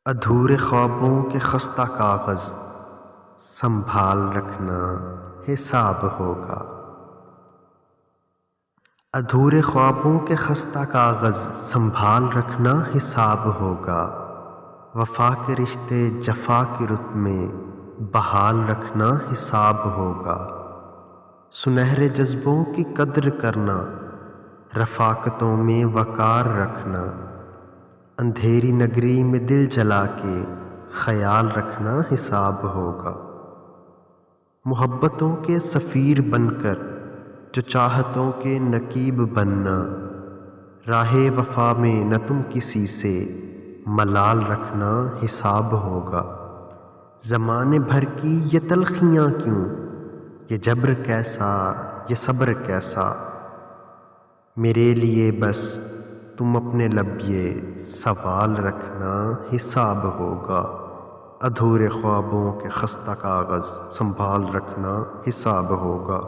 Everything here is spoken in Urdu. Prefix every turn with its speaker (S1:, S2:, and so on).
S1: ادھورے خوابوں کے خستہ کاغذ سنبھال رکھنا حساب ہوگا۔ ادھورے خوابوں کے خستہ کاغذ سنبھال رکھنا حساب ہوگا۔ وفا کے رشتے جفا کی رت میں بحال رکھنا حساب ہوگا۔ سنہرے جذبوں کی قدر کرنا، رفاقتوں میں وقار رکھنا، اندھیری نگری میں دل جلا کے خیال رکھنا حساب ہوگا۔ محبتوں کے سفیر بن کر جو چاہتوں کے نقیب بننا، راہ وفا میں نہ تم کسی سے ملال رکھنا حساب ہوگا۔ زمانے بھر کی یہ تلخیاں کیوں، یہ جبر کیسا، یہ صبر کیسا، میرے لیے بس تم اپنے لب یہ سوال رکھنا حساب ہوگا۔ ادھورے خوابوں کے خستہ کاغذ سنبھال رکھنا حساب ہوگا۔